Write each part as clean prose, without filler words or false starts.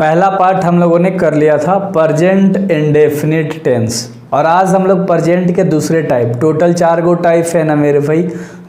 पहला पार्ट हम लोगों ने कर लिया था प्रेजेंट इंडेफिनिट टेंस, और आज हम लोग प्रेजेंट के दूसरे टाइप, टोटल 4 गो टाइप है ना मेरे भाई।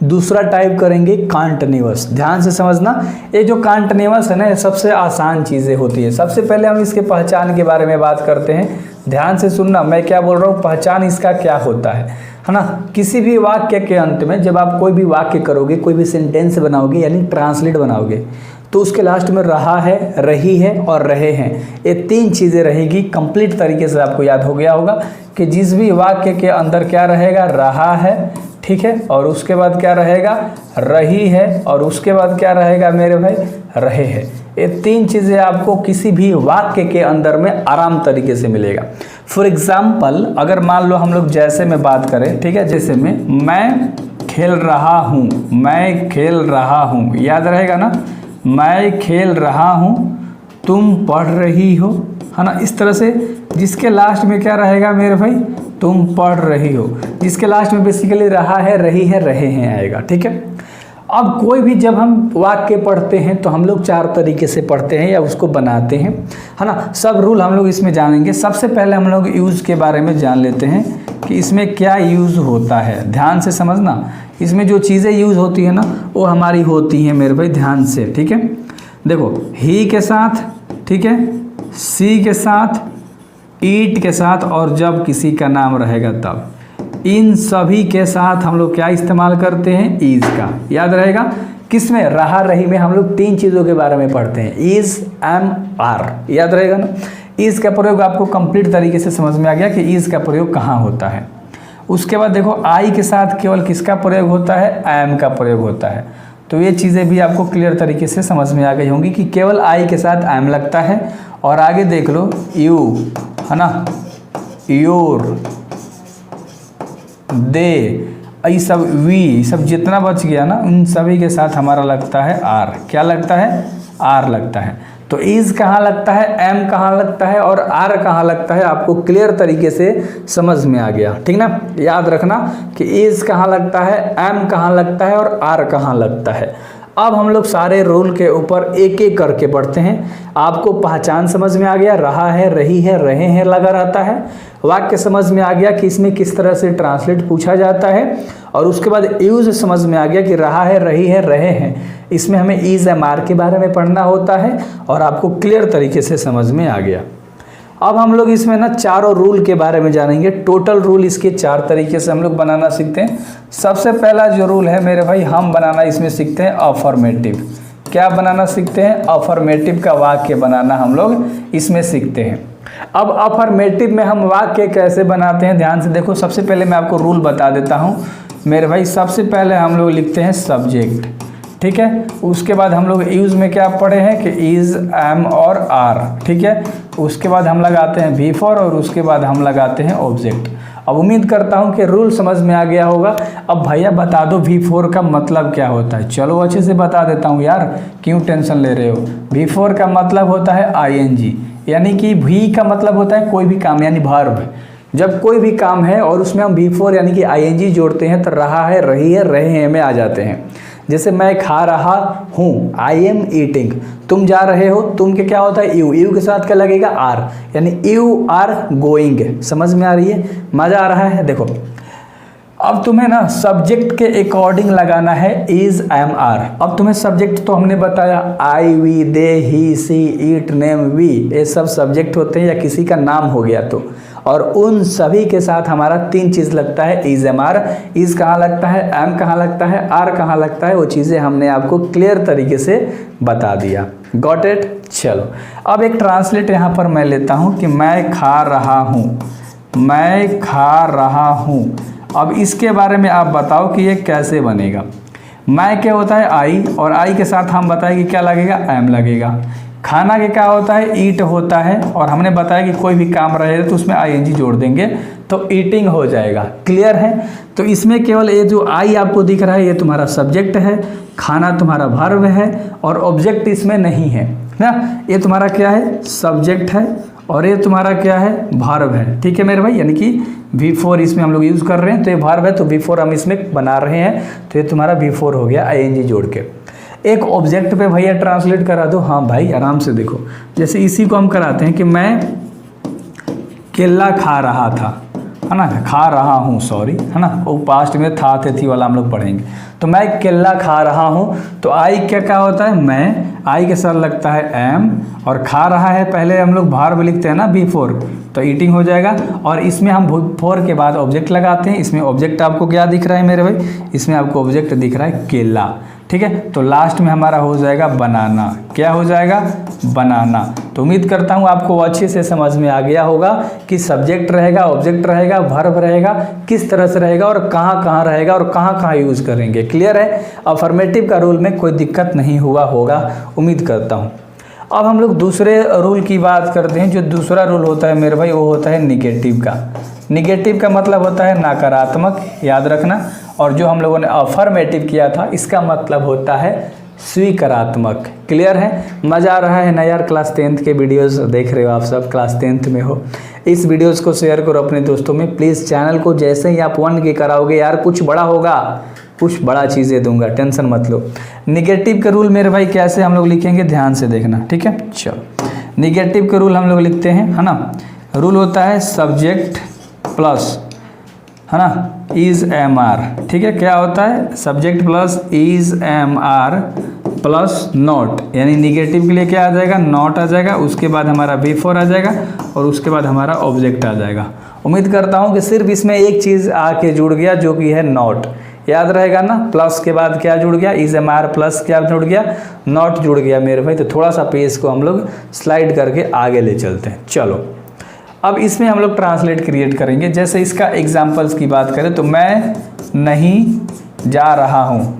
दूसरा टाइप करेंगे कॉन्टिन्यूअस। ध्यान से समझना, ये जो कॉन्टिन्यूअस है ना, ये सबसे आसान चीज़ें होती है। सबसे पहले हम इसके पहचान के बारे में बात करते हैं। ध्यान से सुनना, मैं क्या बोल रहा हूँ, पहचान इसका क्या होता है ना। किसी भी वाक्य के अंत में जब आप कोई भी वाक्य करोगे, कोई भी सेंटेंस बनाओगे यानी ट्रांसलेट बनाओगे, तो उसके लास्ट में रहा है, रही है और रहे हैं, ये 3 चीज़ें रहेगी। कंप्लीट तरीके से आपको याद हो गया होगा कि जिस भी वाक्य के अंदर क्या रहेगा, रहा है, ठीक है, और उसके बाद क्या रहेगा, रही है, और उसके बाद क्या रहेगा मेरे भाई, रहे हैं। ये 3 चीज़ें आपको किसी भी वाक्य के अंदर में आराम तरीके से मिलेगा। फॉर एग्जाम्पल, अगर मान लो हम लोग जैसे में बात करें, ठीक है, जैसे में मैं खेल रहा हूँ, मैं खेल रहा हूँ, याद रहेगा ना, मैं खेल रहा हूँ, तुम पढ़ रही हो, है ना। इस तरह से जिसके लास्ट में क्या रहेगा मेरे भाई, तुम पढ़ रही हो, जिसके लास्ट में बेसिकली रहा है, रही है, रहे हैं आएगा, ठीक है। अब कोई भी जब हम वाक्य पढ़ते हैं तो हम लोग 4 तरीके से पढ़ते हैं या उसको बनाते हैं, है ना। सब रूल हम लोग इसमें जानेंगे। सबसे पहले हम लोग यूज़ के बारे में जान लेते हैं कि इसमें क्या यूज़ होता है। ध्यान से समझना, इसमें जो चीज़ें यूज़ होती है ना, वो हमारी होती हैं मेरे भाई, ध्यान से, ठीक है। देखो, ही के साथ, ठीक है, सी के साथ, ईट के साथ, और जब किसी का नाम रहेगा तब, इन सभी के साथ हम लोग क्या इस्तेमाल करते हैं, इज़ का। याद रहेगा, किसमें, रहा रही में हम लोग 3 चीज़ों के बारे में पढ़ते हैं, इज़, एम, आर। याद रहेगा ना। इज़ का प्रयोग आपको कंप्लीट तरीके से समझ में आ गया कि इज़ का प्रयोग कहाँ होता है। उसके बाद देखो, आई के साथ केवल किसका प्रयोग होता है, एम का प्रयोग होता है। तो ये चीज़ें भी आपको क्लियर तरीके से समझ में आ गई होंगी कि केवल आई के साथ एम लगता है। और आगे देख लो, यू, है ना, योर, दे, ये सब, वी, सब जितना बच गया ना, उन सभी के साथ हमारा लगता है आर। क्या लगता है, आर लगता है। तो इज़ कहाँ लगता है, एम कहाँ लगता है और आर कहाँ लगता है, आपको क्लियर तरीके से समझ में आ गया, ठीक ना। याद रखना कि इज़ कहाँ लगता है, एम कहाँ लगता है और आर कहाँ लगता है। अब हम लोग सारे रूल के ऊपर एक एक करके पढ़ते हैं। आपको पहचान समझ में आ गया, रहा है, रही है, रहे हैं लगा रहता है। वाक्य समझ में आ गया कि इसमें किस तरह से ट्रांसलेट पूछा जाता है। और उसके बाद यूज़ समझ में आ गया कि रहा है, रही है, रहे हैं, इसमें हमें इज़, एम, आर के बारे में पढ़ना होता है, और आपको क्लियर तरीके से समझ में आ गया। अब हम लोग इसमें ना 4 रूल के बारे में जानेंगे। टोटल रूल इसके 4 तरीके से हम लोग बनाना सीखते हैं। सबसे पहला जो रूल है मेरे भाई, हम बनाना इसमें सीखते हैं अफर्मेटिव। क्या बनाना सीखते हैं, अफर्मेटिव का वाक्य बनाना हम लोग इसमें सीखते हैं। अब अफर्मेटिव में हम वाक्य कैसे बनाते हैं, ध्यान से देखो। सबसे पहले मैं आपको रूल बता देता हूँ मेरे भाई। सबसे पहले हम लोग लिखते हैं सब्जेक्ट, ठीक है। उसके बाद हम लोग यूज़ में क्या पढ़े हैं कि इज़, एम और आर, ठीक है। उसके बाद हम लगाते हैं बी फॉर, और उसके बाद हम लगाते हैं ऑब्जेक्ट। अब उम्मीद करता हूं कि रूल समझ में आ गया होगा। अब भैया बता दो V4 का मतलब क्या होता है। चलो अच्छे से बता देता हूं यार, क्यों टेंशन ले रहे हो। V4 का मतलब होता है ING, यानी कि V का मतलब होता है कोई भी काम, यानी वर्ब। जब कोई भी काम है और उसमें हम V4 यानी कि ING जोड़ते हैं तो रहा है, रही है, रहे हैं में आ जाते हैं। जैसे मैं खा रहा हूँ, आई एम ईटिंग। तुम जा रहे हो, तुम के क्या होता है, यू, यू के साथ क्या लगेगा, आर, यानी यू आर गोइंग। समझ में आ रही है, मज़ा आ रहा है। देखो, अब तुम्हें ना सब्जेक्ट के अकॉर्डिंग लगाना है इज, एम, आर। अब तुम्हें सब्जेक्ट तो हमने बताया, I, we, they, he, she, it, name, we, ये सब सब्जेक्ट होते हैं या किसी का नाम हो गया तो। और उन सभी के साथ हमारा 3 चीज़ लगता है, इज, एम, आर। इज कहाँ लगता है, एम कहाँ लगता है, आर कहाँ लगता है, वो चीज़ें हमने आपको क्लियर तरीके से बता दिया। Got it. चलो, अब एक ट्रांसलेट यहाँ पर मैं लेता हूँ कि मैं खा रहा हूँ, मैं खा रहा हूँ। अब इसके बारे में आप बताओ कि ये कैसे बनेगा। मैं क्या होता है, आई, और आई के साथ हम बताएं कि क्या लगेगा, एम लगेगा। खाना के क्या होता है, ईट होता है, और हमने बताया कि कोई भी काम रहे तो उसमें ING जोड़ देंगे तो ईटिंग हो जाएगा। क्लियर है। तो इसमें केवल ये जो आई आपको दिख रहा है ये तुम्हारा सब्जेक्ट है, खाना तुम्हारा वर्ब है, और ऑब्जेक्ट इसमें नहीं है ना। ये तुम्हारा क्या है, सब्जेक्ट है, और ये तुम्हारा क्या है, वर्ब है। ठीक है मेरे भाई, यानी कि V4 इसमें हम लोग यूज़ कर रहे हैं, तो ये वर्ब है तो V4 हम इसमें बना रहे हैं, तो ये तुम्हारा V4 हो गया ING जोड़ के। एक ऑब्जेक्ट पे भैया ट्रांसलेट करा दो। हाँ भाई आराम से देखो, जैसे इसी को हम कराते हैं कि मैं केला खा रहा था, है ना, खा रहा हूँ सॉरी, है ना, वो पास्ट में था थे थी वाला हम लोग पढ़ेंगे। तो मैं केला खा रहा हूँ, तो आई क्या क्या होता है, मैं, आई के साथ लगता है एम, और खा रहा है पहले हम लोग भार्ब लिखते हैं ना बिफोर, तो ईटिंग हो जाएगा। और इसमें हम फोर के बाद ऑब्जेक्ट लगाते हैं। इसमें ऑब्जेक्ट आपको क्या दिख रहा है मेरे भाई, इसमें आपको ऑब्जेक्ट दिख रहा है केला, ठीक है। तो लास्ट में हमारा हो जाएगा बनाना। क्या हो जाएगा, बनाना। तो उम्मीद करता हूँ आपको अच्छे से समझ में आ गया होगा कि सब्जेक्ट रहेगा, ऑब्जेक्ट रहेगा, वर्ब रहेगा, किस तरह से रहेगा और कहाँ कहाँ रहेगा और कहाँ कहाँ यूज़ करेंगे। क्लियर है, अफर्मेटिव का रूल में कोई दिक्कत नहीं हुआ होगा, उम्मीद करता हूँ। अब हम लोग दूसरे रूल की बात करते हैं। जो दूसरा रूल होता है मेरे भाई वो होता है निगेटिव का। निगेटिव का मतलब होता है नकारात्मक, याद रखना। और जो हम लोगों ने अफर्मेटिव किया था इसका मतलब होता है स्वीकारात्मक। क्लियर है, मज़ा आ रहा है ना यार। क्लास 10th के वीडियोस देख रहे हो आप सब, क्लास 10th में हो, इस वीडियोस को शेयर करो अपने दोस्तों में प्लीज़। चैनल को जैसे ही आप 1 के कराओगे यार कुछ बड़ा होगा, कुछ बड़ा चीज़ें दूंगा, टेंशन मत लो। निगेटिव का रूल मेरे भाई कैसे हम लोग लिखेंगे, ध्यान से देखना, ठीक है। चलो निगेटिव का रूल हम लोग लिखते हैं, है ना। रूल होता है सब्जेक्ट प्लस, है ना, इज एम आर, ठीक है। क्या होता है, subject plus is am are plus not, यानी निगेटिव के लिए क्या आ जाएगा, नॉट आ जाएगा, उसके बाद हमारा बिफोर आ जाएगा और उसके बाद हमारा ऑब्जेक्ट आ जाएगा। उम्मीद करता हूँ कि सिर्फ इसमें एक चीज़ आके जुड़ गया जो कि है नॉट, याद रहेगा ना। प्लस के बाद क्या जुड़ गया, इज एम आर प्लस क्या जुड़ गया, नॉट जुड़ गया मेरे भाई। तो थोड़ा सा पेज को हम लोग स्लाइड करके आगे ले चलते हैं। चलो अब इसमें हम लोग ट्रांसलेट क्रिएट करेंगे। जैसे इसका एग्जाम्पल्स की बात करें तो मैं नहीं जा रहा हूँ,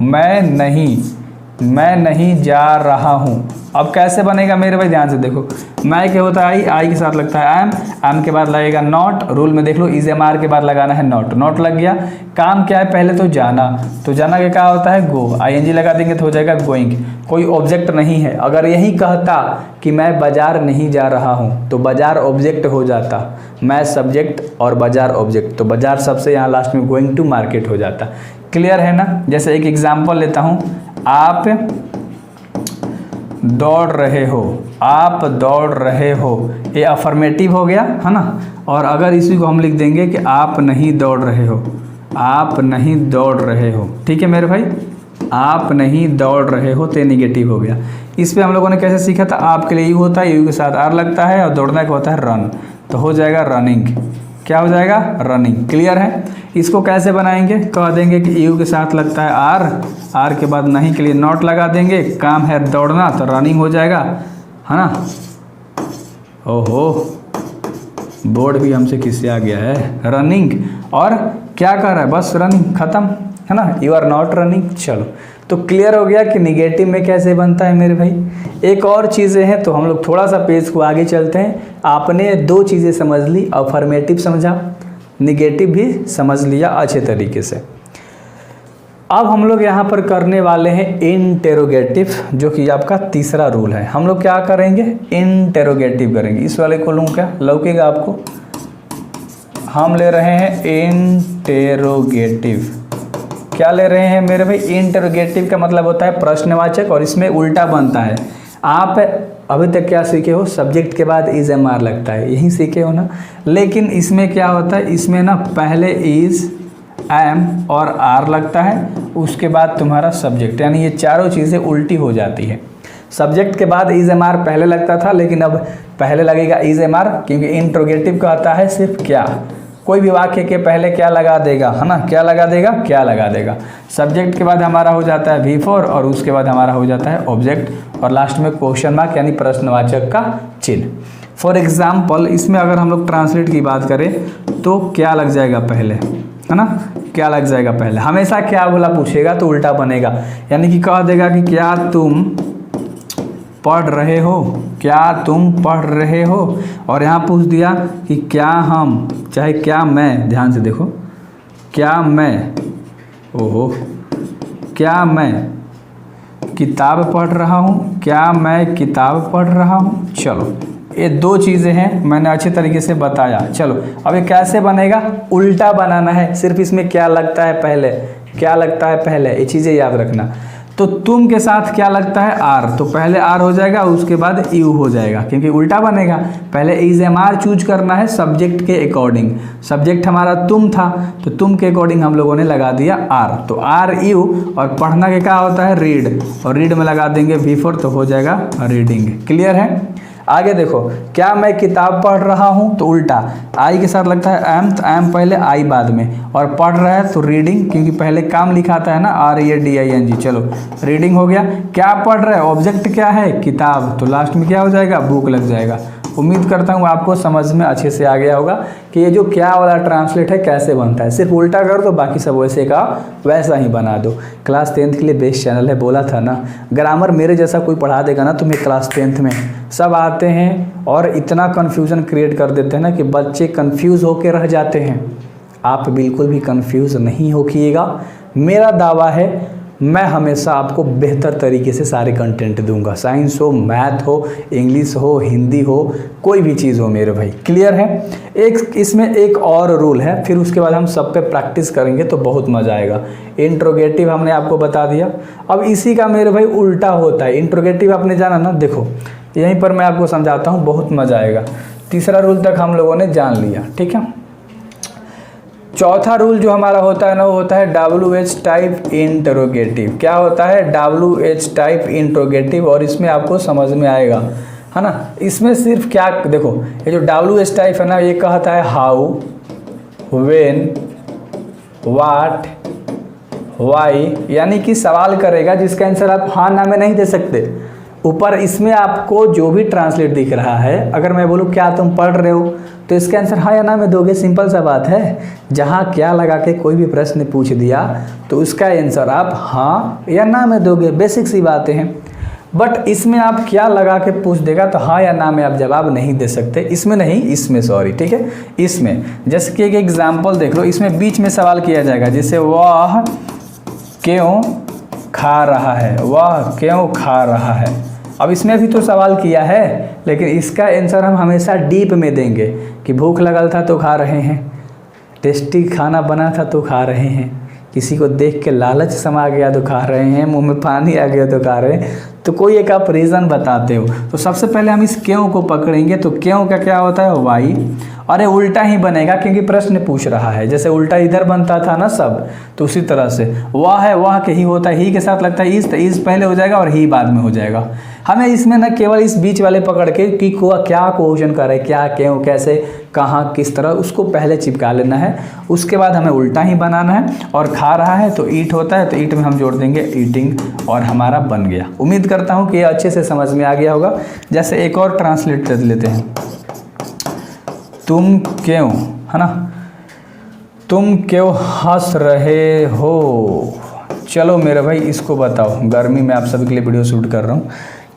मैं नहीं जा रहा हूँ। अब कैसे बनेगा मेरे भाई, ध्यान से देखो। मैं क्या होता है, आई के साथ लगता है एम के बाद लगेगा नॉट। रूल में देख लो, इज एम आर के बाद लगाना है नॉट, नॉट लग गया। काम क्या है, पहले तो जाना, तो जाना के क्या होता है, गो, आईएनजी लगा देंगे तो हो जाएगा गोइंग। कोई ऑब्जेक्ट नहीं है। अगर यही कहता कि मैं बाजार नहीं जा रहा हूँ तो बाजार ऑब्जेक्ट हो जाता, मैं सब्जेक्ट और बाजार ऑब्जेक्ट, तो बाजार सबसे यहाँ लास्ट में गोइंग टू मार्केट हो जाता। क्लियर है ना। जैसे एक एग्जाम्पल लेता हूँ, आप दौड़ रहे हो, आप दौड़ रहे हो, ये अफर्मेटिव हो गया, है ना। और अगर इसी को हम लिख देंगे कि आप नहीं दौड़ रहे हो, आप नहीं दौड़ रहे हो, ठीक है मेरे भाई, आप नहीं दौड़ रहे हो, तो निगेटिव हो गया। इस पे हम लोगों ने कैसे सीखा था, आपके लिए यू होता है, यू के साथ आर लगता है, और दौड़ना का होता है रन, तो हो जाएगा रनिंग। क्या हो जाएगा, रनिंग। क्लियर है। इसको कैसे बनाएंगे, कह देंगे कि यू के साथ लगता है आर, आर के बाद नहीं के लिए नॉट लगा देंगे, काम है दौड़ना तो रनिंग हो जाएगा, है ना। ओहो बोर्ड भी हमसे किससे आ गया है, रनिंग। और क्या कर रहा है, बस रनिंग, खत्म, है ना, यू आर नॉट रनिंग। चलो तो क्लियर हो गया कि निगेटिव में कैसे बनता है मेरे भाई। एक और चीज़ें हैं तो हम लोग थोड़ा सा पेज को आगे चलते हैं। आपने 2 चीज़ें समझ ली, अफर्मेटिव समझा, निगेटिव भी समझ लिया अच्छे तरीके से। अब हम लोग यहाँ पर करने वाले हैं इंटेरोगेटिव, जो कि आपका तीसरा रूल है। हम लोग क्या करेंगे, इंटेरोगेटिव करेंगे। इस वाले को लूँ क्या, लौकेगा आपको। हम ले रहे हैं इंटेरोगेटिव। क्या ले रहे हैं मेरे भाई, इंटेरोगेटिव का मतलब होता है प्रश्नवाचक, और इसमें उल्टा बनता है। आप अभी तक क्या सीखे हो, सब्जेक्ट के बाद इज एम आर लगता है, यही सीखे हो ना। लेकिन इसमें क्या होता है, इसमें ना पहले इज एम और आर लगता है, उसके बाद तुम्हारा सब्जेक्ट, यानी ये चारों चीज़ें उल्टी हो जाती है। सब्जेक्ट के बाद इज एम आर पहले लगता था, लेकिन अब पहले लगेगा इज एम आर, क्योंकि इंट्रोगेटिव का आता है सिर्फ क्या, कोई भी वाक्य के पहले क्या लगा देगा, है ना, क्या लगा देगा, क्या लगा देगा। सब्जेक्ट के बाद हमारा हो जाता है V4 और उसके बाद हमारा हो जाता है ऑब्जेक्ट, और लास्ट में क्वेश्चन मार्क यानी प्रश्नवाचक का चिन्ह। फॉर एग्जाम्पल इसमें अगर हम लोग ट्रांसलेट की बात करें तो क्या लग जाएगा पहले, है ना, क्या लग जाएगा पहले। हमेशा क्या बोला पूछेगा तो उल्टा बनेगा, यानी कि कह देगा कि क्या तुम पढ़ रहे हो, क्या तुम पढ़ रहे हो। और यहाँ पूछ दिया कि क्या हम, चाहे क्या मैं, ध्यान से देखो, क्या मैं, ओहो, क्या मैं किताब पढ़ रहा हूँ, क्या मैं किताब पढ़ रहा हूँ। चलो ये 2 चीज़ें हैं, मैंने अच्छे तरीके से बताया। चलो अब ये कैसे बनेगा, उल्टा बनाना है। सिर्फ इसमें क्या लगता है पहले, क्या लगता है पहले, ये चीज़ें याद रखना। तो तुम के साथ क्या लगता है आर, तो पहले आर हो जाएगा उसके बाद यू हो जाएगा, क्योंकि उल्टा बनेगा। पहले इज एम आर चूज करना है सब्जेक्ट के अकॉर्डिंग। सब्जेक्ट हमारा तुम था तो तुम के अकॉर्डिंग हम लोगों ने लगा दिया आर, तो आर यू, और पढ़ना के क्या होता है रीड, और रीड में लगा देंगे V4 तो हो जाएगा रीडिंग। क्लियर है। आगे देखो, क्या मैं किताब पढ़ रहा हूँ, तो उल्टा आई के साथ लगता है एम, तो एम पहले आई बाद में, और पढ़ रहा है तो रीडिंग, क्योंकि पहले काम लिखाता है ना READING। चलो रीडिंग हो गया। क्या पढ़ रहा है, ऑब्जेक्ट क्या है किताब, तो लास्ट में क्या हो जाएगा बुक लग जाएगा। उम्मीद करता हूँ आपको समझ में अच्छे से आ गया होगा कि ये जो क्या वाला ट्रांसलेट है कैसे बनता है। सिर्फ उल्टा कर दो, बाकी सब वैसे का वैसा ही बना दो। क्लास 10th के लिए बेस्ट चैनल है, बोला था ना। ग्रामर मेरे जैसा कोई पढ़ा देगा ना तुम्हें क्लास 10th में, सब आते हैं और इतना कन्फ्यूज़न क्रिएट कर देते हैं ना कि बच्चे कन्फ्यूज़ होकर रह जाते हैं। आप बिल्कुल भी कन्फ्यूज़ नहीं होइएगा। मेरा दावा है मैं हमेशा आपको बेहतर तरीके से सारे कंटेंट दूंगा, साइंस हो, मैथ हो, इंग्लिश हो, हिंदी हो, कोई भी चीज़ हो मेरे भाई। क्लियर है। एक इसमें एक और रूल है, फिर उसके बाद हम सब पे प्रैक्टिस करेंगे तो बहुत मज़ा आएगा। इंट्रोगेटिव हमने आपको बता दिया, अब इसी का मेरे भाई उल्टा होता है। इंट्रोगेटिव आपने जाना ना, देखो यहीं पर मैं आपको समझाता हूँ, बहुत मज़ा आएगा। तीसरा रूल तक हम लोगों ने जान लिया, ठीक है। चौथा रूल जो हमारा होता है ना, वो होता है WH टाइप इंटरोगेटिव। क्या होता है WH टाइप इंटरोगेटिव, और इसमें आपको समझ में आएगा, है ना। इसमें सिर्फ क्या देखो, ये जो WH टाइप है ना, ये कहता है हाउ, व्हेन, व्हाट, व्हाई, यानी कि सवाल करेगा जिसका आंसर आप हाँ ना में नहीं दे सकते। ऊपर इसमें आपको जो भी ट्रांसलेट दिख रहा है, अगर मैं बोलूँ क्या तुम पढ़ रहे हो, तो इसका आंसर हाँ या ना में दोगे, सिंपल सा बात है। जहाँ क्या लगा के कोई भी प्रश्न पूछ दिया तो उसका आंसर आप हाँ या ना में दोगे, बेसिक सी बातें हैं। बट इसमें आप क्या लगा के पूछ देगा तो हाँ या ना में आप जवाब नहीं दे सकते। इसमें नहीं, इसमें सॉरी, ठीक है। इसमें जैसे कि एक एग्जाम्पल देख लो, इसमें बीच में सवाल किया जाएगा, जैसे वह क्यों खा रहा है, वह क्यों खा रहा है। अब इसमें भी तो सवाल किया है, लेकिन इसका आंसर हम हमेशा डीप में देंगे कि भूख लगल था तो खा रहे हैं, टेस्टी खाना बना था तो खा रहे हैं, किसी को देख के लालच समा गया तो खा रहे हैं, मुंह में पानी आ गया तो खा रहे हैं। तो कोई एक आप रीज़न बताते हो, तो सबसे पहले हम इस क्यों को पकड़ेंगे। तो क्यों का क्या होता है वाई, और ये उल्टा ही बनेगा क्योंकि प्रश्न पूछ रहा है। जैसे उल्टा इधर बनता था ना सब, तो उसी तरह से वह है, वह के ही होता है, ही के साथ लगता है इज, तो इज पहले हो जाएगा और ही बाद में हो जाएगा। हमें इसमें न केवल इस बीच वाले पकड़ के कि क्या क्वेश्चन करे, क्या, क्यों, कैसे, कहाँ, किस तरह, उसको पहले चिपका लेना है। उसके बाद हमें उल्टा ही बनाना है। और खा रहा है तो ईट होता है, तो ईट में हम जोड़ देंगे ईटिंग, और हमारा बन गया। उम्मीद करता हूँ कि ये अच्छे से समझ में आ गया होगा। जैसे एक और ट्रांसलेट कर लेते हैं, तुम क्यों, है ना, तुम क्यों हंस रहे हो। चलो मेरे भाई इसको बताओ, गर्मी में आप सभी के लिए वीडियो शूट कर रहा हूँ।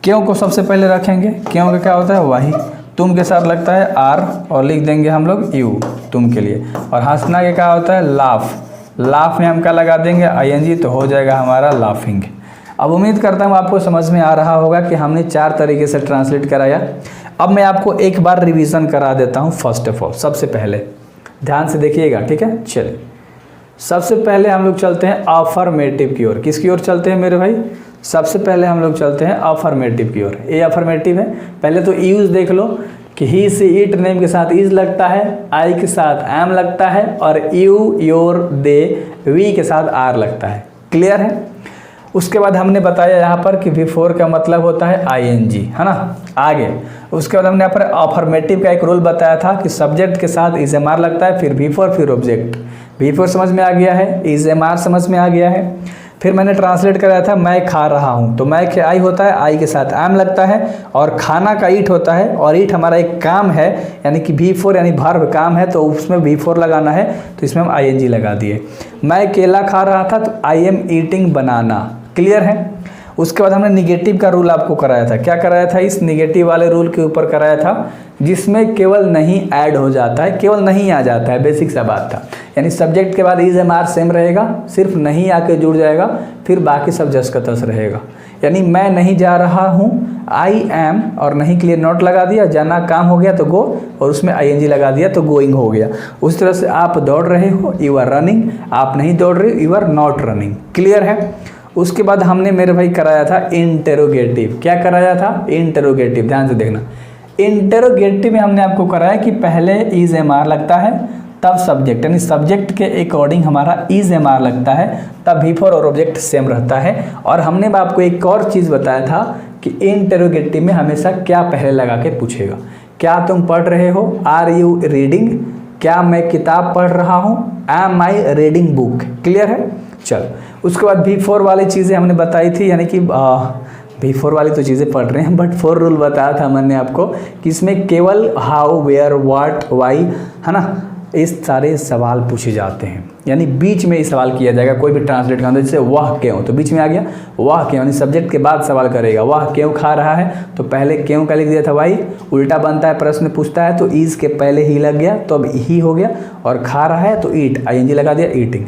क्यों को सबसे पहले रखेंगे, क्यों का क्या होता है वाही, तुम के साथ लगता है आर, और लिख देंगे हम लोग यू तुम के लिए। और हंसना के क्या होता है लाफ, लाफ में हम क्या लगा देंगे ING, तो हो जाएगा हमारा लाफिंग। अब उम्मीद करता हूँ आपको समझ में आ रहा होगा कि हमने 4 तरीके से ट्रांसलेट कराया। अब मैं आपको एक बार रिवीजन करा देता हूँ। फर्स्ट ऑफ ऑल सबसे पहले ध्यान से देखिएगा, ठीक है। चलिए सबसे पहले हम लोग चलते हैं अफर्मेटिव की ओर। किसकी ओर चलते हैं मेरे भाई, सबसे पहले हम लोग चलते हैं अफर्मेटिव की ओर। ये अफर्मेटिव है। पहले तो यूज देख लो कि ही, सी, इट नेम के साथ इज लगता है, आई के साथ एम लगता है, और यू, योर, दे, वी के साथ आर लगता है। क्लियर है। उसके बाद हमने बताया यहाँ पर कि V4 का मतलब होता है ING, है ना। आगे उसके बाद हमने यहाँ पर अफर्मेटिव का एक रूल बताया था कि सब्जेक्ट के साथ इज एम आर लगता है, फिर V4, फिर ऑब्जेक्ट। V4 समझ में आ गया है, इज एम आर समझ में आ गया है। फिर मैंने ट्रांसलेट कराया था मैं खा रहा हूँ, तो मैं के आई होता है, आई के साथ एम लगता है, और खाना का ईट होता है, और ईट हमारा एक काम है, यानी कि V4 यानी वर्ब काम है, तो उसमें V4 लगाना है, तो इसमें हम ING लगा दिए। मैं केला खा रहा था, तो I am eating banana। Clear है। उसके बाद हमने निगेटिव का रूल आपको कराया था। क्या कराया था, इस निगेटिव वाले रूल के ऊपर कराया था, जिसमें केवल नहीं ऐड हो जाता है, केवल नहीं आ जाता है, बेसिक सा बात था। यानी सब्जेक्ट के बाद इज एम आर सेम रहेगा, सिर्फ नहीं आके जुड़ जाएगा, फिर बाकी सब जस का तस रहेगा। यानी मैं नहीं जा रहा हूँ, आई एम, और नहीं के लिए नॉट लगा दिया, जाना काम हो गया तो गो, और उसमें ING लगा दिया तो गोइंग हो गया। उस तरह से आप दौड़ रहे हो, यू आर रनिंग, आप नहीं दौड़ रहे हो, you are not running. Clear है। उसके बाद हमने मेरे भाई कराया था इंटेरोगेटिव। क्या कराया था? इंटेरोगेटिव। ध्यान से देखना, इंटेरोगेटिव में हमने आपको कराया कि पहले इज एम आर लगता है, तब सब्जेक्ट, यानी सब्जेक्ट के अकॉर्डिंग हमारा इज एम आर लगता है, तब बिफोर और ऑब्जेक्ट सेम रहता है। और हमने आपको एक और चीज़ बताया था कि इंटेरोगेटिव में हमेशा क्या पहले लगा के पूछेगा। क्या तुम पढ़ रहे हो? Are you reading? क्या मैं किताब पढ़ रहा हूँ? Am I reading book? Clear है? चल, उसके बाद बिफोर वाली चीज़ें हमने बताई थी, यानी कि बिफोर वाली तो चीज़ें पढ़ रहे हैं, बट फोर रूल बताया था मैंने आपको कि इसमें केवल हाउ, वेयर, व्हाट, वाई, है ना, इस सारे सवाल पूछे जाते हैं। यानी बीच में ही सवाल किया जाएगा कोई भी ट्रांसलेट करना, जैसे वह क्यों, तो बीच में आ गया वह क्यों, यानी सब्जेक्ट के बाद सवाल करेगा। वह क्यों खा रहा है, तो पहले क्यों का लिख दिया था वाई, उल्टा बनता है, प्रश्न पूछता है तो इज के पहले ही लग गया तो अब ही हो गया, और खा रहा है तो ईट, आईएनजी लगा दिया, ईटिंग।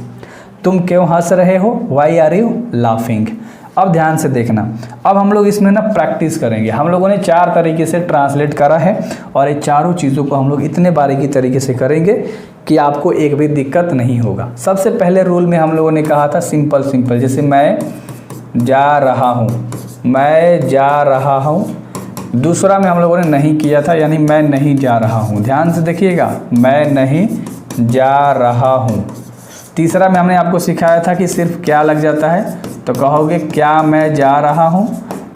तुम क्यों हंस रहे हो? Why are you laughing? अब ध्यान से देखना, अब हम लोग इसमें ना प्रैक्टिस करेंगे। हम लोगों ने 4 तरीके से ट्रांसलेट करा है और ये चारों चीज़ों को हम लोग इतने बारीकी तरीके से करेंगे कि आपको एक भी दिक्कत नहीं होगा। सबसे पहले रूल में हम लोगों ने कहा था सिंपल सिंपल, जैसे मैं जा रहा हूँ, मैं जा रहा हूँ। दूसरा में हम लोगों ने नहीं किया था, यानी मैं नहीं जा रहा हूँ। ध्यान से देखिएगा, मैं नहीं जा रहा हूँ। तीसरा में हमने आपको सिखाया था कि सिर्फ क्या लग जाता है, तो कहोगे क्या मैं जा रहा हूँ,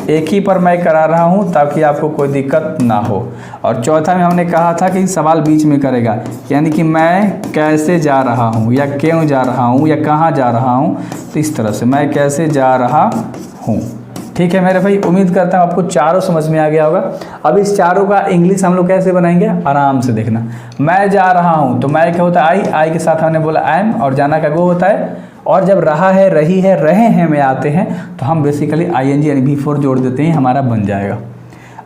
एक ही पर मैं करा रहा हूँ ताकि आपको कोई दिक्कत ना हो। और चौथा में हमने कहा था कि सवाल बीच में करेगा, यानी कि मैं कैसे जा रहा हूँ, या क्यों जा रहा हूँ, या कहाँ जा रहा हूँ। तो इस तरह से मैं कैसे जा रहा हूँ। ठीक है मेरे भाई, उम्मीद करता हूँ आपको चारों समझ में आ गया होगा। अब इस चारों का इंग्लिश हम लोग कैसे बनाएंगे, आराम से देखना। मैं जा रहा हूँ, तो मैं क्या होता है? आई के साथ हमने बोला एम, और जाना का गो होता है। और जब रहा है, रही है, रहे हैं में आते हैं तो हम बेसिकली आईएनजी यानी बिफोर जोड़ देते हैं, हमारा बन जाएगा।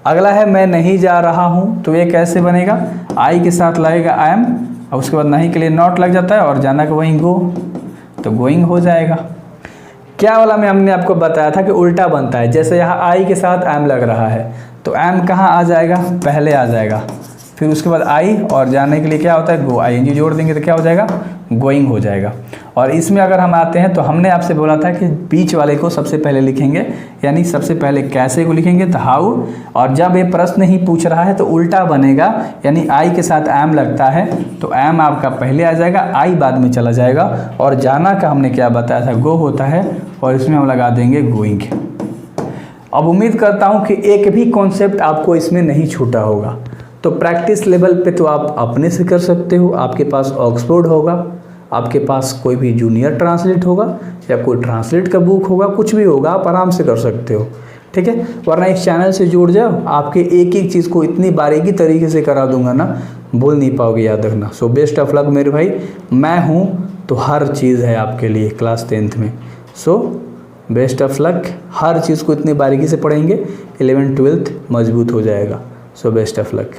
अगला है मैं नहीं जा रहा हूँ, तो ये कैसे बनेगा? आई के साथ लगेगा एम, और उसके बाद नहीं के लिए नॉट लग जाता है, और जाना का वहीं गो, तो गोइंग हो जाएगा। क्या वाला में हमने आपको बताया था कि उल्टा बनता है, जैसे यहाँ आई के साथ एम लग रहा है तो एम कहाँ आ जाएगा? पहले आ जाएगा, फिर उसके बाद आई, और जाने के लिए क्या होता है? गो, आईएनजी जोड़ देंगे तो क्या हो जाएगा? गोइंग हो जाएगा। और इसमें अगर हम आते हैं तो हमने आपसे बोला था कि बीच वाले को सबसे पहले लिखेंगे, यानी सबसे पहले कैसे को लिखेंगे तो हाउ, और जब ये प्रश्न ही पूछ रहा है तो उल्टा बनेगा, यानी आई के साथ एम लगता है तो एम आपका पहले आ जाएगा, आई बाद में चला जाएगा। और जाना का हमने क्या बताया था? गो होता है, और इसमें हम लगा देंगे गोइंग। अब उम्मीद करता हूँ कि एक भी कॉन्सेप्ट आपको इसमें नहीं छूटा होगा। तो प्रैक्टिस लेवल पे तो आप अपने से कर सकते हो, आपके पास ऑक्सफोर्ड होगा, आपके पास कोई भी जूनियर ट्रांसलेट होगा, या कोई ट्रांसलेट का बुक होगा, कुछ भी होगा, आप आराम से कर सकते हो। ठीक है, वरना इस चैनल से जुड़ जाओ, आपके एक एक चीज़ को इतनी बारीकी तरीके से करा दूंगा ना, भूल नहीं पाओगे, याद रखना। सो बेस्ट ऑफ लक मेरे भाई, मैं हूँ तो हर चीज़ है आपके लिए क्लास 10th में। सो बेस्ट ऑफ लक, हर चीज़ को इतनी बारीकी से पढ़ेंगे, 11th 12th मजबूत हो जाएगा। So best of luck.